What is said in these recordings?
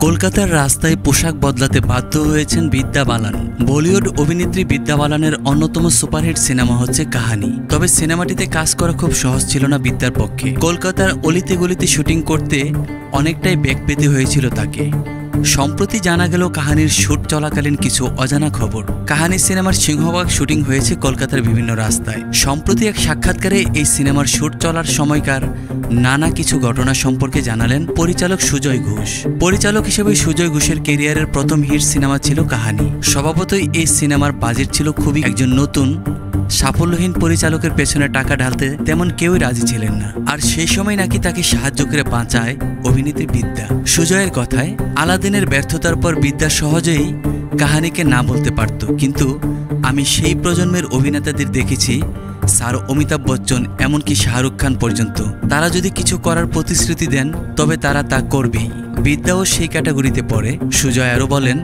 কলকাতার রাস্তায় পোশাক বদলাতে বাধ্য হয়েছেন বিদ্যা বালান। বলিউড অভিনেত্রী বিদ্যা বালানের অন্যতম সুপারহিট সিনেমা হচ্ছে কাহানি। তবে সিনেমাটিতে কাজ করা খুব সহজ ছিল না বিদ্যার পক্ষে। কলকাতার অলিতে গলিতে শুটিং করতে অনেকটাই বেগ পেতে হয়েছিল তাকে। সম্প্রতি জানা গেল কাহানির শুট চলাকালীন কিছু অজানা খবর। কাহানি সিনেমার সিংহভাগ শুটিং হয়েছে কলকাতার বিভিন্ন রাস্তায়। সম্প্রতি এক সাক্ষাৎকারে এই সিনেমার শুট চলার সময়কার নানা কিছু ঘটনা সম্পর্কে জানালেন পরিচালক সুজয় ঘোষ। পরিচালক হিসেবে সুজয় ঘোষের ক্যারিয়ারের প্রথম হিট সিনেমা ছিল কাহানি। স্বভাবতই এই সিনেমার বাজেট ছিল খুবই। একজন নতুন সাফল্যহীন পরিচালকের পেছনে টাকা ঢালতে তেমন কেউই রাজি ছিলেন না। আর সেই সময় নাকি তাকে সাহায্য করে বাঁচায় অভিনেত্রী বিদ্যা। সুজয়ের কথায়, আলাদিনের ব্যর্থতার পর বিদ্যা সহজেই কাহানিকে না বলতে পারত, কিন্তু আমি সেই প্রজন্মের অভিনেতাদের দেখেছি, স্যার অমিতাভ বচ্চন এমনকি শাহরুখ খান পর্যন্ত, তারা যদি কিছু করার প্রতিশ্রুতি দেন তবে তারা তা করবেই। বিদ্যাও সেই ক্যাটাগরিতে পড়ে। সুজয় আরও বলেন,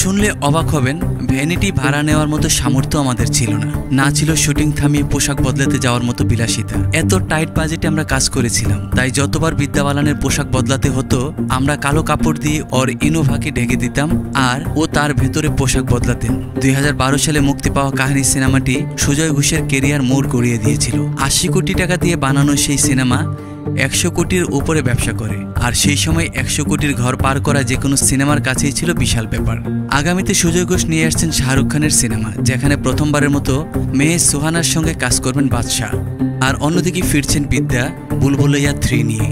শুনলে অবাক হবেন, ভ্যানিটি ভাড়া নেওয়ার মতো সামর্থ্য আমাদের ছিল না। না ছিল শুটিং থামিয়ে পোশাক বদলাতে যাওয়ার মতো বিলাসিতা। এত টাইট বাজেটে আমরা কাজ করেছিলাম, তাই যতবার বিদ্যা বালানের পোশাক বদলাতে হতো আমরা কালো কাপড় দিয়ে ওর ইনোভাকে ঢেকে দিতাম আর ও তার ভেতরে পোশাক বদলাতেন। 2012 সালে মুক্তি পাওয়া কাহিনী সিনেমাটি সুজয় ঘোষের কেরিয়ার মোড় গড়িয়ে দিয়েছিল। 80 কোটি টাকা দিয়ে বানানো সেই সিনেমা 100 কোটির উপরে ব্যবসা করে। আর সেই সময় 100 কোটির ঘর পার করা যে কোনো সিনেমার কাছেই ছিল বিশাল ব্যাপার। আগামীতে সুজয় ঘোষ নিয়ে আসছেন শাহরুখ খানের সিনেমা, যেখানে প্রথমবারের মতো মেয়ে সুহানার সঙ্গে কাজ করবেন বাদশা। আর অন্যদিকে ফিরছেন বিদ্যা বুলবুলাইয়া 3 নিয়ে।